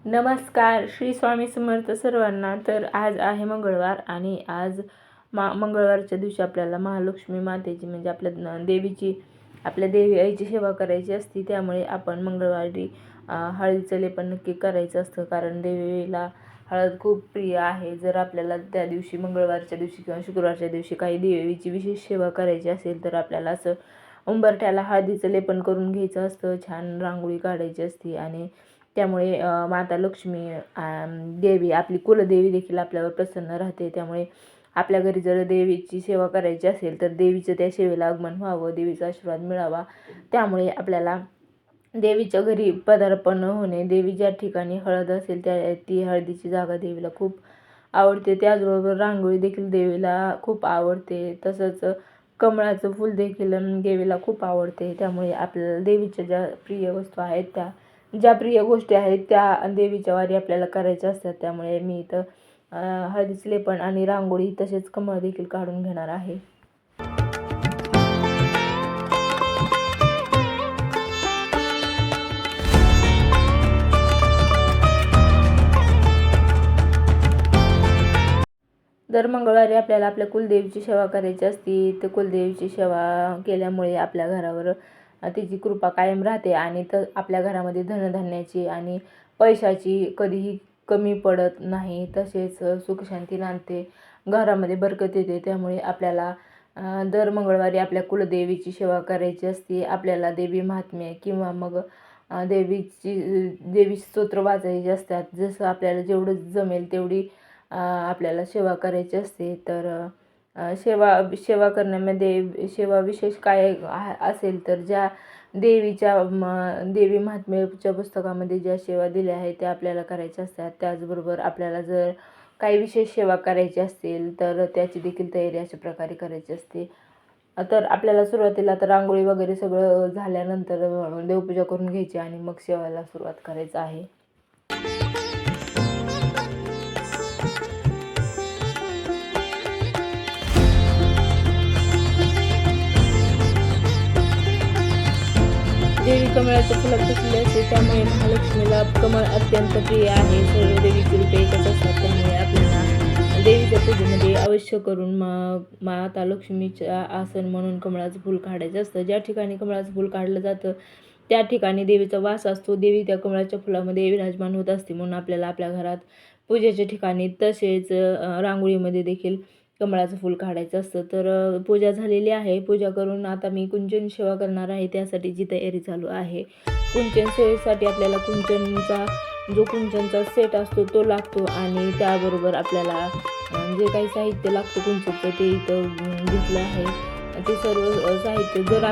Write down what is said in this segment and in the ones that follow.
नमस्कार, श्री स्वामी समर्थ सर्वांना. तर आज आहे मंगळवार आणि आज मंगळवारच्या दिवशी आपल्याला महालक्ष्मी मातेची म्हणजे आपल्या देवी आईची सेवा करायची असते. त्यामुळे आपण मंगळवारी हळदीचं लेपन नक्की करायचं असतं, कारण देवीला हळद खूप प्रिय आहे. जर आपल्याला त्या दिवशी मंगळवारच्या दिवशी किंवा शुक्रवारच्या दिवशी काही देवीची विशेष सेवा करायची असेल तर आपल्याला असं उंबरठ्याला हळदीचं लेपन करून घ्यायचं असतं. छान रांगोळी काढायची असते आणि त्यामुळे माता लक्ष्मी देवी आपली कुलदेवी देखील आपल्यावर प्रसन्न राहते. त्यामुळे आपल्या घरी जर देवीची सेवा करायची असेल तर देवीचं त्या सेवेला आगमन व्हावं, देवीचा आशीर्वाद मिळावा. त्यामुळे आपल्याला देवीच्या घरी पदार्पण होणे, देवी ज्या ठिकाणी हळद असेल ती हळदीची जागा देवीला खूप आवडते. त्याचबरोबर रांगोळी देखील देवीला खूप आवडते. तसंच कमळाचं फूल देखील देवीला खूप आवडते. त्यामुळे आपल्याला देवीच्या ज्या प्रिय वस्तू आहेत ज्या प्रिय गोष्टी आहेत त्या देवीच्या वारी आपल्याला करायच्या असतात. त्यामुळे मी इथं हळदीचं लेपन आणि रांगोळी तसेच कमळ देखील काढून घेणार आहे. दर मंगळवारी आपल्याला आपल्या कुलदेवीची सेवा करायची असते. तर कुलदेवीची सेवा केल्यामुळे आपल्या घरावर तिची कृपा कायम राहते आणि आपल्या घरामध्ये धनधान्याची आणि पैशाची कधीही कमी पडत नाही. तसेच सुखशांती नांदते, घरामध्ये बरकत येते. त्यामुळे आपल्याला दर मंगळवारी आपल्या कुलदेवीची सेवा करायची असते. आपल्याला देवी महात्म्य किंवा मग देवी स्तोत्र वाचायचे असतात. जसं आपल्याला जेवढं जमेल तेवढी आपल्याला सेवा करायची असते. तर सेवा करण्यामध्ये सेवा विशेष काय असेल तर ज्या देवी महात्म्याच्या पुस्तकामध्ये ज्या सेवा दिल्या आहेत त्या आपल्याला करायच्या असतात. त्याचबरोबर आपल्याला जर काही विशेष सेवा करायची असेल तर त्याची देखील तयारी अशा प्रकारे करायची असते. तर आपल्याला सुरुवातीला तर रांगोळी वगैरे सगळं झाल्यानंतर देवपूजा करून घ्यायची आणि मग सेवाला सुरुवात करायचं आहे. देवी कमळाच्या फुलात बसलेली असते, त्यामुळे महालक्ष्मीला कमळ अत्यंत प्रिय आहे. सर्व देवीचे रूप एकच असतात. त्यामुळे आपल्याला देवीच्या पूजेमध्ये अवश्य करून माता लक्ष्मीच्या आसन म्हणून कमळाचं फूल काढायचं असतं. ज्या ठिकाणी कमळाचं फूल काढलं जातं त्या ठिकाणी देवीचा वास असतो. देवी त्या कमळाच्या फुलामध्ये विराजमान होत असते. म्हणून आपल्याला आपल्या घरात पूजेच्या ठिकाणी तसेच रांगोळीमध्ये देखील कमळाचं फूल काढायचं असतं. तर पूजा झालेली आहे. पूजा करून आता मी कुंचन सेवा करणार आहे. त्यासाठीची तयारी चालू आहे. कुंचन सेवेसाठी आपल्याला कुंचनचा सेट असतो तो लागतो आणि त्याबरोबर आपल्याला जे काही साहित्य लागतं कुंचनचं ते इथं घेतलं आहे. ते सर्व साहित्य जर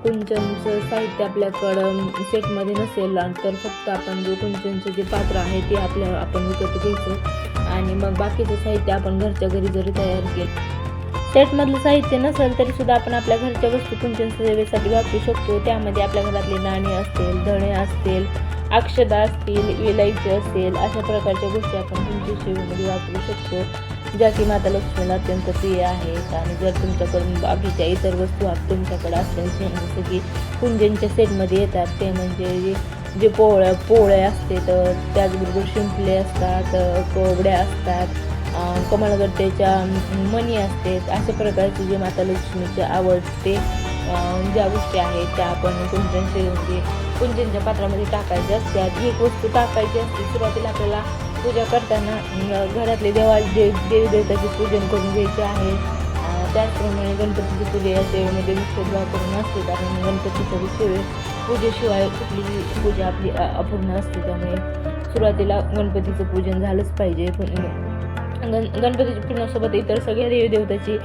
कुंचनचं साहित्य आपल्याकडं सेटमध्ये नसेल तर फक्त आपण जो कुंचनचं जे पात्र आहे ते आपण विकत घ्यायचं आणि मग बाकीचं साहित्य आपण घरच्या घरी जरी तयार केलं, सेटमधलं साहित्य नसेल तरी सुद्धा आपण आपल्या घरच्या वस्तू कुंचन सेवेसाठी वापरू शकतो. त्यामध्ये आपल्या घरातले नाणी असतील, धणे असतील, अक्षदा असतील, विलायची असेल, अशा प्रकारच्या गोष्टी आपण कुंचन सेवेमध्ये वापरू शकतो, ज्या की माता लक्ष्मीला अत्यंत प्रिय आहेत. आणि जर तुमच्याकडून बाकीच्या इतर वस्तू तुमच्याकडे असतील जसं की कुंजनच्या सेटमध्ये येतात ते म्हणजे जे पोळ्या असते, तर त्याचबरोबर शिंपले असतात, कोबड्या असतात, कमळगट्ट्याच्या मणी असते, अशा प्रकारचे जे माता लक्ष्मीचे आवडते ज्या गोष्टी आहेत त्या आपण कुंजनच्या पात्रामध्ये टाकायच्या असतात. एक वस्तू टाकायची असते. सुरुवातीला आपल्याला पूजा करताना घरातले देवी देवताचे पूजन करून घ्यायचे आहे. त्याचप्रमाणे गणपतीची पूजा या सेवेमध्ये मुख्य करून असते, कारण गणपतीच्या पूजेशिवाय कुठलीही पूजा आपली अपूर्ण असते. त्यामुळे सुरुवातीला गणपतीचं पूजन झालंच पाहिजे. गणपतीच्या पूजनासोबत इतर सगळ्या देवी देवताची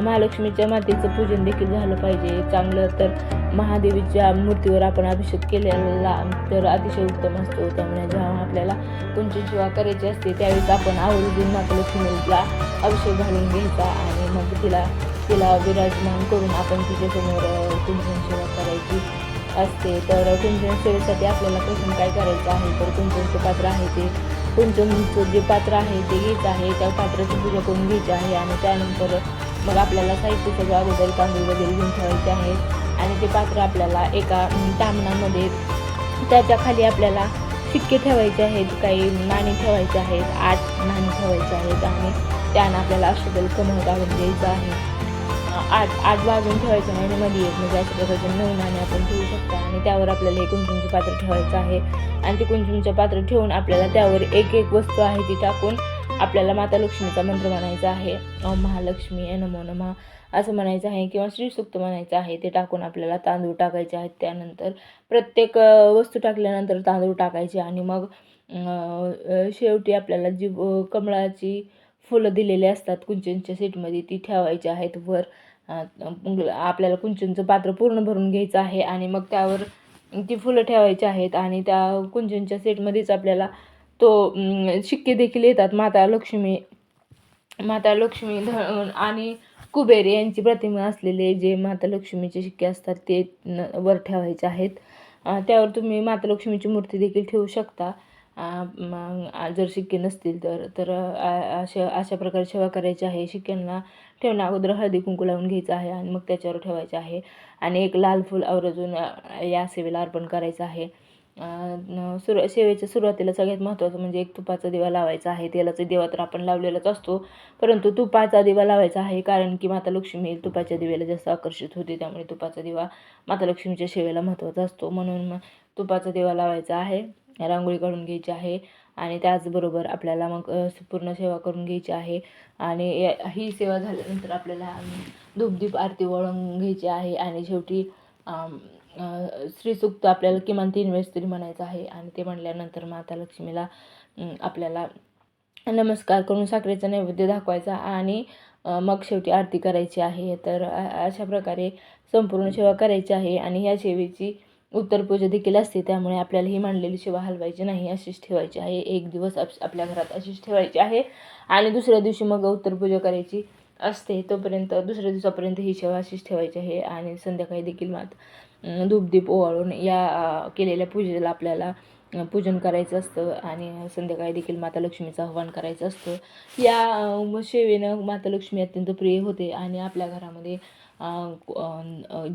महालक्ष्मीच्या मातेचं पूजन देखील झालं पाहिजे. चांगलं तर महादेवीच्या मूर्तीवर आपण अभिषेक केलेला तर अतिशय उत्तम असतो. त्यामुळे जेव्हा आपल्याला कुंचन सेवा करायची असते त्यावेळेस आपण आवर्जून माता लक्ष्मीला अभिषेक घालून घ्यायचा आणि मग तिला विराजमान करून आपण तिच्यासमोर कुंचन सेवा करायची असते. तर कुंचन सेवेसाठी आपल्याला प्रथम काय करायचं आहे तर कुंचनचं पात्र आहे ते कुंचनचं जे पात्र आहे ते घ्यायचं आहे. त्या पात्राची पूजा करून घ्यायची आहे आणि त्यानंतर मग आपल्याला साहित्य सगळं अगोदर तांदूळ वगैरे घेऊन ठेवायचे आहेत आणि ते पात्र आपल्याला एका तामणामध्ये त्याच्या खाली आपल्याला शिक्के ठेवायचे आहेत, काही नाणी ठेवायचे आहेत, 8 नाणी ठेवायचे आहेत आणि त्यानं आपल्याला अष्टदल कमळ काढून द्यायचं आहे. 8 बाजून ठेवायचं नाही आणि मध्ये एक म्हणजे अशा प्रकारचे 9 नाणे आपण ठेवू शकतो आणि त्यावर आपल्याला हे कुंकुमचं पात्र ठेवायचं आहे आणि ते कुंकुमचं पात्र ठेवून आपल्याला त्यावर एक वस्तू आहे ती टाकून आपल्याला माता लक्ष्मीचा मंत्र म्हणायचा आहे. ओम महालक्ष्मी नमो नमः असं म्हणायचं आहे किंवा श्रीसूक्त म्हणायचं आहे. ते टाकून आपल्याला तांदूळ टाकायचे आहेत. त्यानंतर प्रत्येक वस्तू टाकल्यानंतर तांदूळ टाकायचे आणि मग शेवटी आपल्याला जी कमळाची फुलं दिलेली असतात कुंचनच्या सेटमध्ये ती ठेवायची आहेत वर. आपल्याला कुंचनचं पात्र पूर्ण भरून घ्यायचं आहे आणि मग त्यावर ती फुलं ठेवायची आहेत आणि त्या कुंचनच्या सेटमध्येच आपल्याला तो शिक्के देखील येतात. माता लक्ष्मी आणि कुबेर यांची प्रतिमा असलेले जे माता लक्ष्मीचे शिक्के असतात ते वर ठेवायचे आहेत. त्यावर तुम्ही माता लक्ष्मीची मूर्ती देखील ठेवू शकता जर शिक्के नसतील तर अशा प्रकारे सेवा करायची आहे. शिक्क्यांना ठेवण्या अगोदर हळदी कुंकू लावून घ्यायचं आहे आणि मग त्याच्यावर ठेवायचं आहे आणि एक लाल फूल आवर्जून या सेवेला अर्पण करायचं आहे. सेवेच्या सुरुवातीला सगळ्यात महत्त्वाचं म्हणजे एक तुपाचा दिवा लावायचा आहे. तेलाचा दिवा तर आपण लावलेलाच असतो, परंतु तुपाचा दिवा लावायचा आहे कारण की माता लक्ष्मी तुपाच्या दिव्याला जास्त आकर्षित होते. त्यामुळे तुपाचा दिवा माता लक्ष्मीच्या सेवेला महत्त्वाचा असतो, म्हणून मग तुपाचा दिवा लावायचा आहे. रांगोळी काढून घ्यायची आहे आणि त्याचबरोबर आपल्याला मग पूर्ण सेवा करून घ्यायची आहे आणि ही सेवा झाल्यानंतर आपल्याला धूपदीप आरती वळून घ्यायची आहे आणि शेवटी श्रीसूक्त आपल्याला किमान 3 वेळेस तरी म्हणायचं आहे आणि ते म्हणल्यानंतर माता लक्ष्मीला आपल्याला नमस्कार करून साखरेचा नैवेद्य दाखवायचा आणि मग शेवटी आरती करायची आहे. तर अशा प्रकारे संपूर्ण सेवा करायची आहे आणि ह्या सेवेची उत्तर पूजा देखील असते, त्यामुळे आपल्याला ही मांडलेली सेवा हलवायची नाही, अशीच ठेवायची आहे. एक दिवस आपल्या घरात अशीच ठेवायची आहे आणि दुसऱ्या दिवशी मग उत्तर पूजा करायची असते. तोपर्यंत दुसऱ्या दिवसापर्यंत ही सेवा अशीच ठेवायची आहे आणि संध्याकाळी देखील धूपदीप ओवाळून या केलेल्या पूजेला आपल्याला पूजन करायचं असतं आणि संध्याकाळी देखील माता लक्ष्मीचं आवाहन करायचं असतं. या सेवेनं माता लक्ष्मी अत्यंत प्रिय होते आणि आपल्या घरामध्ये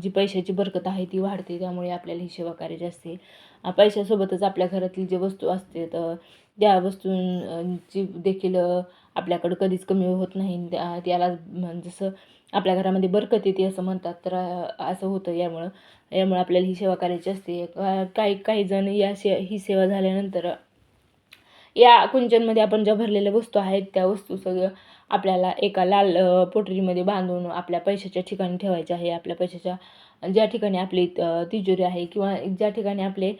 जी पैशाची बरकत आहे ती वाढते. त्यामुळे आपल्याला ही सेवा करायची असते. पैशासोबतच आपल्या घरातील जे वस्तू असते तर त्या वस्तूंची देखील आपल्याकडं कधीच कमी होत नाही. त्याला जसं आपल्या घरामध्ये बरकत येते असं म्हणतात, तर असं होतं. यामुळं आपल्याला ही सेवा करायची असते. काही जण ही सेवा झाल्यानंतर या कुंचनमध्ये आपण ज्या भरलेल्या वस्तू आहेत त्या वस्तू सगळं आपल्याला एका लाल पोटलीमध्ये बांधून आपल्या पैशाच्या ठिकाणी ठेवायचे आहे. आपल्या पैशाच्या ज्या ठिकाणी आपली तिजोरी आहे किंवा ज्या ठिकाणी आपले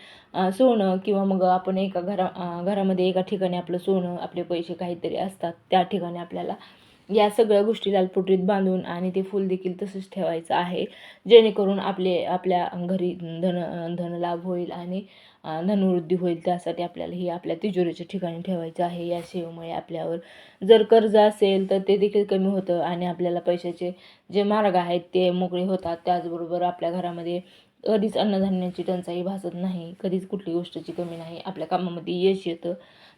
सोनं किंवा मग आपण एका घरामध्ये एका ठिकाणी आपलं सोनं, आपले पैसे काहीतरी असतात त्या ठिकाणी आपल्याला या सगळ्या गोष्टी लाल पोटलीत बांधून आणि ते फूल देखील तसंच ठेवायचं आहे, जेणेकरून आपल्या घरी धनलाभ होईल आणि धनवृद्धी होईल. त्यासाठी आपल्याला ही आपल्या तिजोरीच्या ठिकाणी ठेवायचं आहे. या सेवेमुळे आपल्यावर जर कर्ज असेल तर ते देखील कमी होतं आणि आपल्याला पैशाचे जे मार्ग आहेत ते मोकळे होतात. त्याचबरोबर आपल्या घरामध्ये कधीच अन्नधान्याची टंचाई भासत नाही, कधीच कुठली गोष्टीची कमी नाही, आपल्या कामामध्ये यश येतं,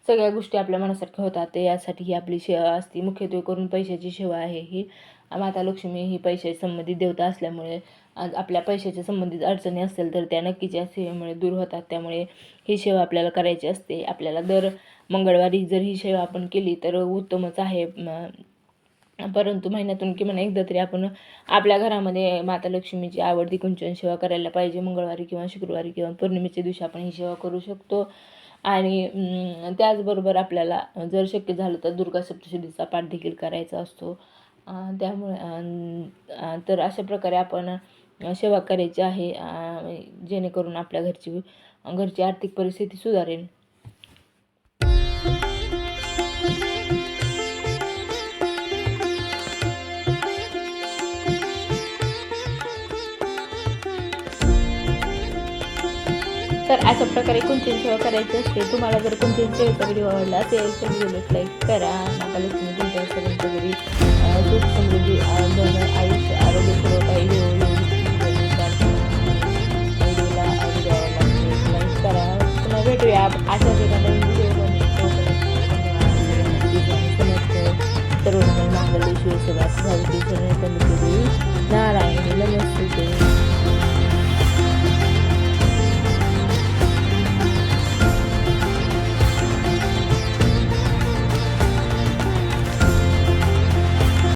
सगळ्या गोष्टी आपल्या मनासारख्या होतात. ते यासाठी ही आपली सेवा असते. मुख्यत्वे करून पैशाची सेवा आहे ही. माता लक्ष्मी ही पैशाशी संबंधित देवता असल्यामुळे आपल्या पैशाच्या संबंधित अडचणी असेल तर त्या नक्कीच या सेवेमुळे दूर होतात. त्यामुळे ही सेवा आपल्याला करायची असते. आपल्याला दर मंगळवारी जर ही सेवा आपण केली तर उत्तमच आहे, परंतु महिन्यातून किमान एकदा तरी आपण आपल्या घरामध्ये माता लक्ष्मीची आवडती कुंचन सेवा करायला पाहिजे. मंगळवारी किंवा शुक्रवारी किंवा पौर्णिमेच्या दिवशी आपण ही सेवा करू शकतो. आणि त्याचबरोबर आपल्याला जर शक्य झालं तर दुर्गा सप्तशतीचा पाठ देखील करायचा असतो. त्यामुळे तर अशा प्रकारे आपण सेवा करायची आहे, जेणेकरून आपल्या घरची आर्थिक परिस्थिती सुधारेल. तर अशा प्रकारे कुंचन सेवा करायची असते. तुम्हाला जर कुंचन सेवेचा व्हिडिओ आवडला असेल तर व्हिडिओला लाईक करा. माता लक्ष्मी तुमच्या सगळ्यांच्या घरी सुख समृद्धी आयुष्य आरोग्य सर्व काही व्हिडिओला लाईक करा. पुन्हा भेटूया अशाच एका नवीन व्हिडिओमध्ये. सर्व मंगल शिवसेवा नारायणी नमस्ते.